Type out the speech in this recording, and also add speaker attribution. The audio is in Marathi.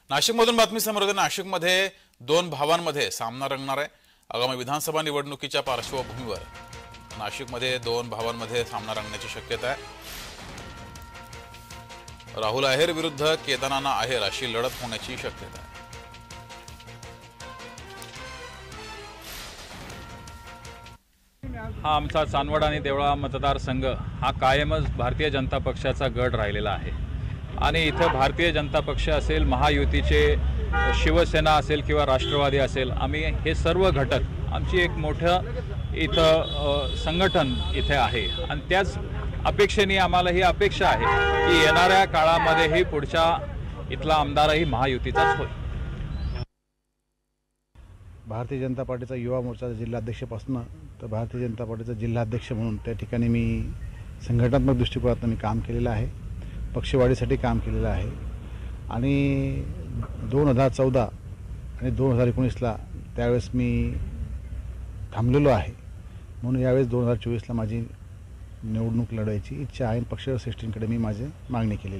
Speaker 1: नाशिकमधून बातमी समोर येते। नाशिकमध्ये दोन भावांमध्ये सामना रंगणार आहे। आगामी विधानसभा निवडणुकीच्या पार्श्वभूमीवर नाशिकमध्ये दोन भावांमध्ये सामना रंगण्याची शक्यता आहे। राहुल आहेर विरुद्ध केदारनाथ आहेर अशी लढत होण्याची शक्यता आहे।
Speaker 2: हा आमचा चांदवड आणि देवळा मतदारसंघ हा कायमच भारतीय जनता पक्षाचा गड राहिलेला आहे आणि इथं भारतीय जनता पक्ष असेल, महायुतीचे शिवसेना असेल किंवा राष्ट्रवादी असेल, आम्ही हे सर्व घटक आमची एक मोठं इथं संघटन इथे आहे आणि त्याच अपेक्षेने आम्हाला ही अपेक्षा आहे की येणाऱ्या काळामध्येही पुढच्या इथला आमदारही महायुतीचाच होईल।
Speaker 3: भारतीय जनता पार्टीचा युवा मोर्चाचा जिल्हाध्यक्षपासून तर भारतीय जनता पार्टीचा जिल्हाध्यक्ष म्हणून त्या ठिकाणी मी संघटनात्मक दृष्टिकोनातून काम केलेलं आहे, पक्षवाढीसाठी काम केलेलं आहे आणि 2014 आणि 2019ला त्यावेळेस मी थांबलेलो आहे, म्हणून यावेळेस 2024ला माझी निवडणूक लढवायची इच्छा आहे। पक्षश्रेष्ठींकडे मी माझी मागणी केलेली आहे।